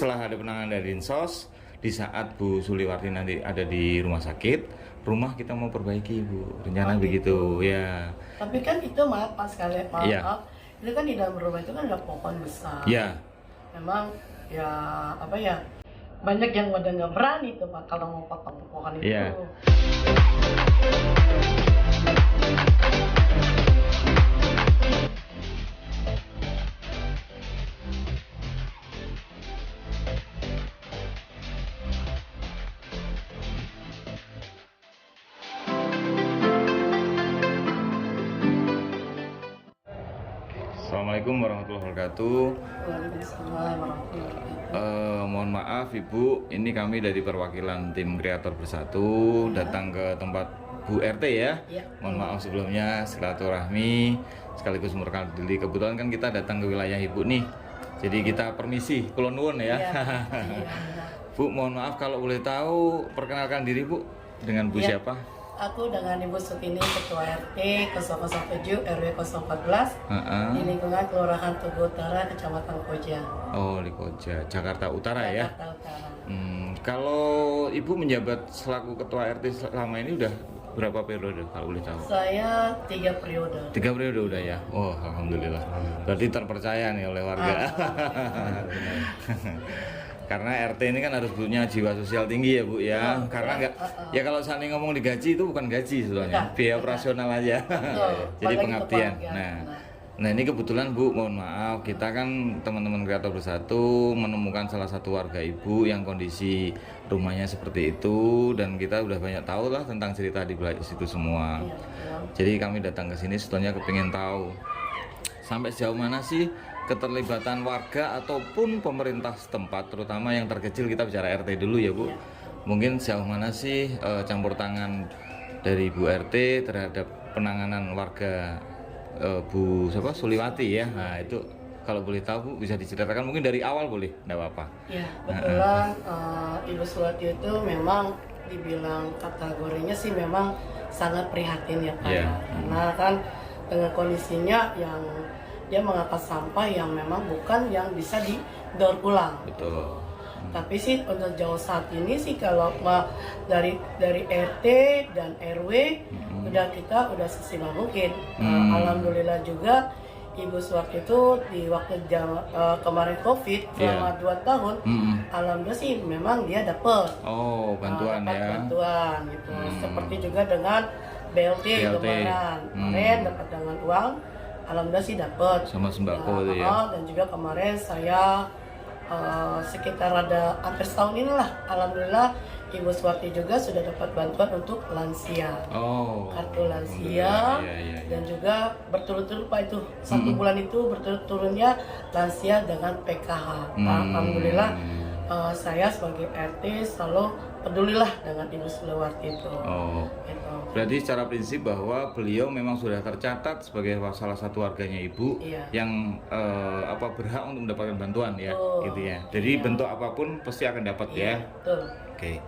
setelah ada penanganan dari Dinsos, di saat Bu Suliwarti nanti ada di rumah sakit, rumah kita mau perbaiki Bu, rencana begitu ya. Tapi kan itu maaf Pak sekali, maaf, Iya. itu kan di dalam rumah itu kan ada pohon besar. Ya, Memang ya apa ya, banyak yang udah nggak berani tuh Pak kalau mau potong pohon itu. Iya. Assalamualaikum warahmatullahi wabarakatuh. Waalaikumsalam warahmatullahi wabarakatuh. Mohon maaf Ibu, ini kami dari perwakilan tim Kreator Bersatu datang ke tempat Bu RT ya. Iya. Mohon maaf sebelumnya, silaturahmi sekaligus merekam diri. Kebetulan kan kita datang ke wilayah Ibu nih, jadi kita permisi, kulon nuwun ya. Iya. Bu, mohon maaf kalau boleh tahu, perkenalkan diri Bu, dengan Bu Iya. siapa? Aku dengan Ibu Sutini, Ketua RT 007 RW 014 di lingkungan Kelurahan Tugu Utara, Kecamatan Koja. Oh, di Koja, Jakarta Utara ya. Jakarta Utara. Kalau Ibu menjabat selaku Ketua RT selama ini udah berapa periode kalau boleh tahu? Saya 3 periode. 3 periode udah ya. Oh, alhamdulillah. Berarti terpercaya nih oleh warga. Karena RT ini kan harus punya jiwa sosial tinggi ya Bu ya. Karena enggak ya kalau saling ngomong digaji itu bukan gaji sebetulnya, biaya operasional aja. Jadi Apalagi pengabdian. keluarga. Nah ini kebetulan Bu, mohon maaf, kita kan teman-teman Kreator Bersatu menemukan salah satu warga Ibu yang kondisi rumahnya seperti itu, dan kita udah banyak tahu lah tentang cerita di balik situ semua. Iya, betul. Jadi kami datang ke sini sebetulnya kepingin tahu sampai sejauh mana sih keterlibatan warga ataupun pemerintah setempat, terutama yang terkecil, kita bicara RT dulu ya Bu. Iya. Mungkin sejauh mana sih campur tangan dari Bu RT terhadap penanganan warga Bu Suliwati ya. Nah itu kalau boleh tahu Bu, bisa diceritakan mungkin dari awal boleh, enggak apa-apa. Ya, kebetulan Ibu Suliwati itu memang dibilang kategorinya sih memang sangat prihatin ya Pak. Iya. Karena kan dengan kondisinya yang dia mengangkat sampah yang memang bukan yang bisa didaur ulang. Betul. Tapi sih untuk jauh saat ini sih kalau dari RT dan RW kita udah sesimpel mungkin. Alhamdulillah juga Ibu Suliwati itu di waktu kemarin COVID selama 2 tahun, alhamdulillah sih memang dia dapat. Oh, bantuan ya. Bantuan gitu. Seperti juga dengan BLT. Kemarin dapat dengan uang. Alhamdulillah sih dapat Sama sembako itu ya. Dan juga kemarin saya sekitar ada hampir setahun inilah, alhamdulillah Ibu Suliwati juga sudah dapat bantuan untuk lansia. Oh. Kartu lansia. Iya. Dan juga berturut-turut Pak itu 1 bulan itu berturut-turutnya lansia dengan PKH. Alhamdulillah saya sebagai RT selalu pedulilah dengan Ibu Suliwati itu. Oh. Gitu. Berarti secara prinsip bahwa beliau memang sudah tercatat sebagai salah satu warganya Ibu yang berhak untuk mendapatkan bantuan ya, gitu ya. Jadi bentuk apapun pasti akan dapat ya. Betul. Oke.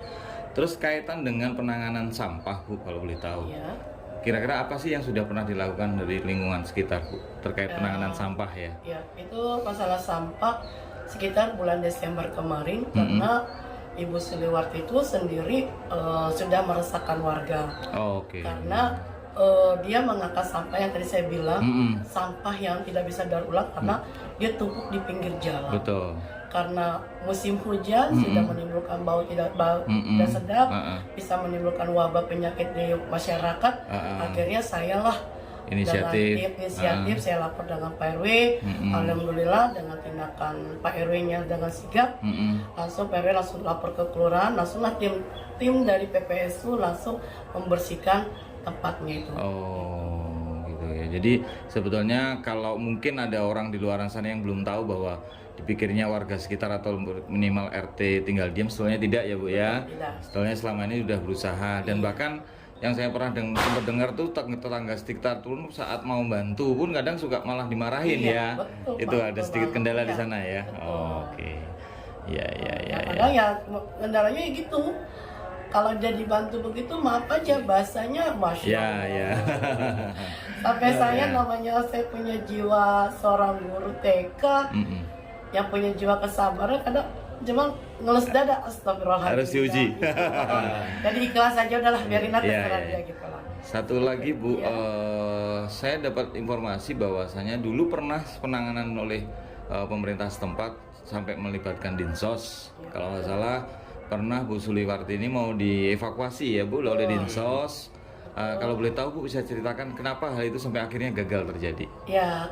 Terus kaitan dengan penanganan sampah Bu, kalau boleh tahu. Iya. Kira-kira apa sih yang sudah pernah dilakukan dari lingkungan sekitar Bu terkait penanganan sampah ya? Ya, itu masalah sampah sekitar bulan Desember kemarin karena Ibu Suliwati itu sendiri sudah meresahkan warga. Oh, oke. Karena dia mengangkat sampah yang tadi saya bilang, sampah yang tidak bisa daur ulang karena dia tumpuk di pinggir jalan. Betul. Karena musim hujan sudah menimbulkan bau tidak sedap, bisa menimbulkan wabah penyakit di masyarakat. Akhirnya saya lah inisiatif saya lapor dengan Pak RW. Alhamdulillah dengan tindakan Pak RW-nya dengan sigap, langsung Pak RW langsung lapor ke kelurahan, langsunglah tim dari PPSU langsung membersihkan tempatnya itu. Oh, gitu ya. Jadi sebetulnya kalau mungkin ada orang di luar sana yang belum tahu bahwa dipikirnya warga sekitar atau minimal RT tinggal diam, sebetulnya tidak ya Bu ya. Tidak. Sebetulnya selama ini sudah berusaha, dan bahkan yang saya pernah sempat dengar tuh tetangga sekitar turun saat mau bantu pun kadang suka malah dimarahin ya. Betul, itu Pak, ada sedikit kendala di ya, sana ya. Oh, oke. Ya. Kadang ya kendalanya ya gitu. Kalau dia dibantu begitu, maaf aja bahasanya masya Allah. Ya. Sampai saya namanya saya punya jiwa seorang guru TK yang punya jiwa kesabaran, kadang cuma ngelus dada, astagfirullahaladzim. Harus diuji. Jadi ikhlas aja udahlah, biarin aja Iya, terserah iya. dia gitu lah. Satu lagi Bu, saya dapat informasi bahwasanya dulu pernah penanganan oleh pemerintah setempat sampai melibatkan Dinsos. Kalau nggak salah pernah Bu Suliwarti ini mau dievakuasi ya Bu oleh Dinsos. Kalau boleh tahu Bu bisa ceritakan kenapa hal itu sampai akhirnya gagal terjadi? Ya,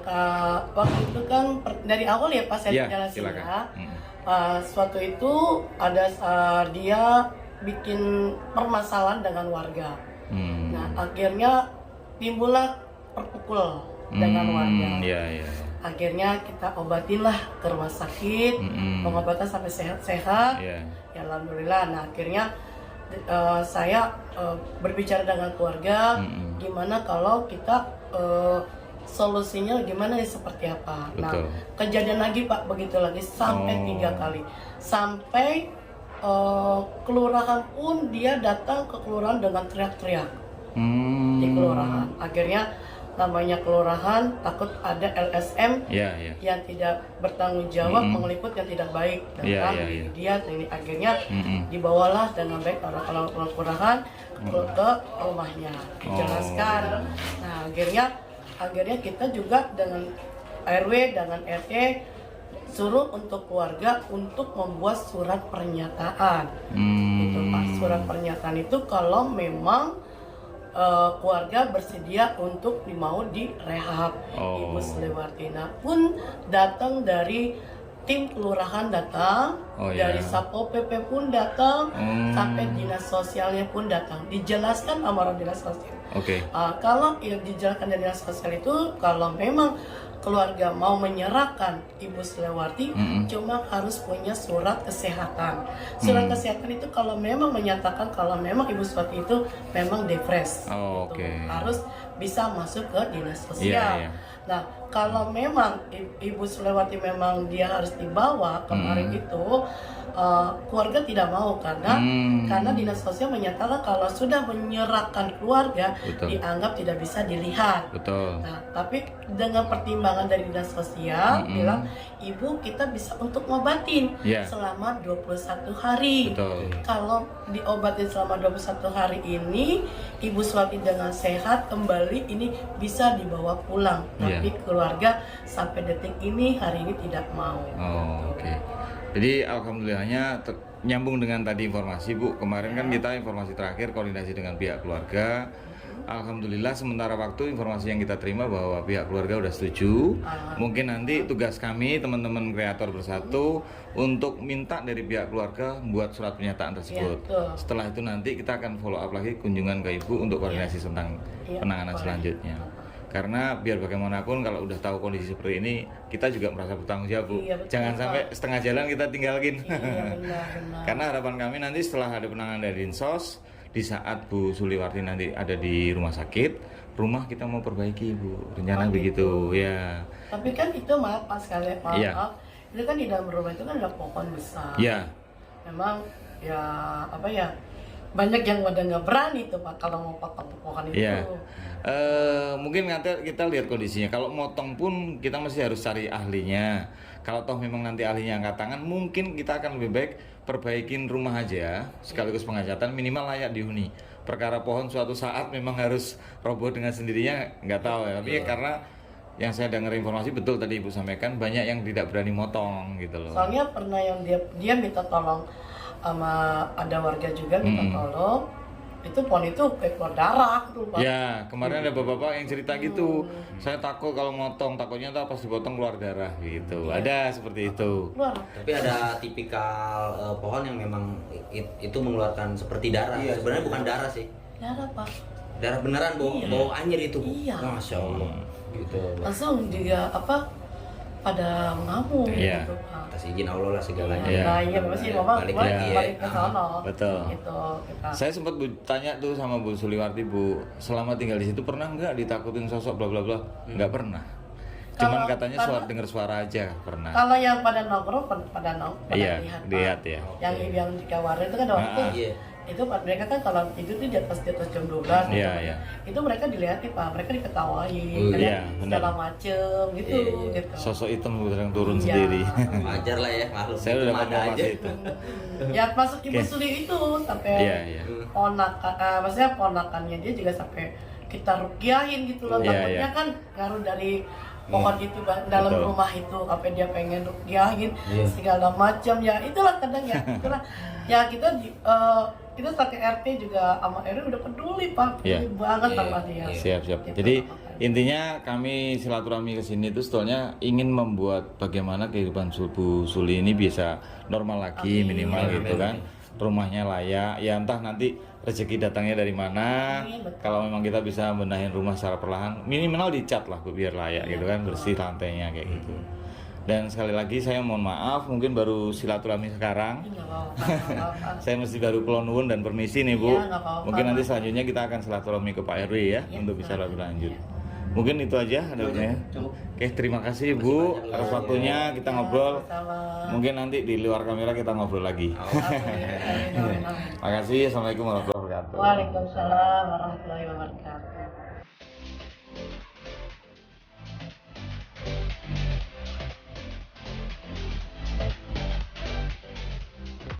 waktu itu kan dari awal ya pas saya Ya, jelasin silakan. ya, suatu itu ada dia bikin permasalahan dengan warga. Nah, akhirnya timbullah perpukul dengan warga. Iya, iya. Akhirnya kita obatin lah ke rumah sakit, pengobatan sampai sehat-sehat. Iya. Ya alhamdulillah. Nah akhirnya saya berbicara dengan keluarga, gimana kalau kita solusinya gimana nih, seperti apa. Nah Betul. kejadian lagi Pak, begitu lagi sampai 3 kali, sampai kelurahan pun dia datang ke kelurahan dengan teriak-teriak di kelurahan. Akhirnya namanya kelurahan takut ada LSM yang tidak bertanggung jawab, mengeliput yang tidak baik tentang dia ini. Akhirnya dibawalah dengan baik orang kelurahan ke rumahnya, dijelaskan. Nah akhirnya kita juga dengan RW dengan RT suruh untuk keluarga untuk membuat surat pernyataan. Itu Pak, surat pernyataan itu kalau memang keluarga bersedia untuk mau direhab. Ibu Suliwartina pun datang dari tim kelurahan datang, dari Satpol PP pun datang, sampai dinas sosialnya pun datang. Dijelaskan sama orang dinas sosial. Kalau yang dijelaskan dari dinas sosial itu kalau memang keluarga mau menyerahkan Ibu Suliwarti, cuma harus punya surat kesehatan. Surat kesehatan itu kalau memang menyatakan kalau memang Ibu Suliwarti itu memang depres, harus bisa masuk ke dinas sosial. Nah, kalau memang Ibu Suliwarti memang dia harus dibawa kemarin itu, keluarga tidak mau karena dinas sosial menyatakan kalau sudah menyerahkan keluarga dianggap tidak bisa dilihat. Nah, tapi dengan pertimbangan dari dinas sosial bilang, Ibu kita bisa untuk ngobatin selama 21 hari. Kalau diobatin selama 21 hari ini, Ibu Suliwarti dengan sehat kembali ini bisa dibawa pulang. Tapi keluarga sampai detik ini hari ini tidak mau. Jadi alhamdulillahnya nyambung dengan tadi informasi Bu. Kemarin kan kita informasi terakhir koordinasi dengan pihak keluarga. Alhamdulillah sementara waktu informasi yang kita terima bahwa pihak keluarga udah setuju. Mungkin nanti tugas kami teman-teman kreator bersatu untuk minta dari pihak keluarga membuat surat pernyataan tersebut. Setelah itu nanti kita akan follow up lagi kunjungan ke Ibu untuk koordinasi tentang penanganan selanjutnya. Karena biar bagaimanapun kalau udah tahu kondisi seperti ini, kita juga merasa bertanggung jawab Bu. Jangan sampai setengah jalan kita tinggalin. Karena harapan kami nanti setelah ada penanganan dari Dinsos, di saat Bu Suliwarti nanti ada di rumah sakit, rumah kita mau perbaiki Bu, rencana begitu ya. Tapi kan itu maaf sekali, maaf. Itu kan di dalam rumah itu kan ada pohon besar. Memang ya apa ya, banyak yang udah nggak berani tuh Pak kalau mau potong pohon itu. Mungkin nanti kita lihat kondisinya. Kalau motong pun kita masih harus cari ahlinya. Kalau toh memang nanti ahlinya angkat tangan, mungkin kita akan lebih baik perbaikin rumah aja sekaligus pengecatan, minimal layak dihuni. Perkara pohon suatu saat memang harus roboh dengan sendirinya, nggak tahu ya. Tapi karena yang saya dengar informasi betul tadi Ibu sampaikan, banyak yang tidak berani motong gitu loh. Soalnya pernah yang dia minta tolong sama ada warga juga minta tolong, itu pohon itu kayak keluar darah tuh Pak. Ya, kemarin ada bapak-bapak yang cerita gitu. Saya takut kalau motong, takutnya tuh pas dipotong keluar darah gitu. Ada seperti itu. Tapi ada tipikal pohon yang memang itu mengeluarkan seperti darah. Sebenarnya bukan darah sih. Darah Pak. Darah beneran, bau anyir itu. Masya Allah. Gitu. Langsung juga pada mengamuk gitu Pak. Atas izin Allah lah segalanya. Iya, pasti balik lagi balik ke sana. Betul. Gitu, kita. Saya sempat tanya tuh sama Bu Suliwarti, Bu, selama tinggal di situ pernah nggak ditakutin sosok bla bla bla? Nggak pernah. Cuman katanya dengar suara aja pernah. Kalau yang pada nongkrong pada lihat ya. yang di Kawarin itu kan waktu itu mereka kan kalau tidur tuh di atas jam 12 gitu. Iya, iya. Itu mereka dilihatin Pak, mereka diketawain, Iya, segala benar. macem gitu, Iya. gitu. Sosok hitam yang turun Iya. sendiri. Wajar lah ya makhluk Saya udah mana ngomong aja. masih itu. Ya masuk Ibu Oke. Suli itu sampai Iya, iya. maksudnya ponakannya dia juga sampai kita rukiahin gitu loh. Iya, Takutnya iya. kan ngaruh dari pohon itu dalam Betul. rumah itu, apa dia pengen rukiahin Iya. segala macam ya. Itulah kadang ya, itulah ya kita sebagai RT juga sama RW udah peduli Pak, Iya. peduli banget Iya, sama dia. iya. Siap, siap. Gitu, Jadi makanya. intinya kami silaturahmi ke sini itu sebetulnya ingin membuat bagaimana kehidupan Bu Suli ini bisa normal lagi Amin. minimal Amin, gitu amin. kan. Rumahnya layak, ya entah nanti rezeki datangnya dari mana. Amin, betul. Kalau memang kita bisa benahin rumah secara perlahan, minimal dicat lah Bu, biar layak Iya, gitu kan, betul. bersih lantainya kayak gitu. Dan sekali lagi saya mohon maaf, mungkin baru silaturahmi sekarang. Nggak apa-apa, nggak apa-apa. Saya mesti baru kulon nuwun dan permisi nih Bu. Iya, nggak apa-apa. Mungkin nanti selanjutnya kita akan silaturahmi ke Pak RW ya Iya, untuk bisa Pak. lebih lanjut. Iya. Mungkin itu aja adanya. Cukup. Oke, terima kasih Bu atas waktunya kita Ya, ngobrol. sama-sama. Mungkin nanti di luar kamera kita ngobrol lagi. Oh. Amin, amin, amin. Makasih. Assalamualaikum warahmatullahi wabarakatuh. Waalaikumsalam warahmatullahi wabarakatuh.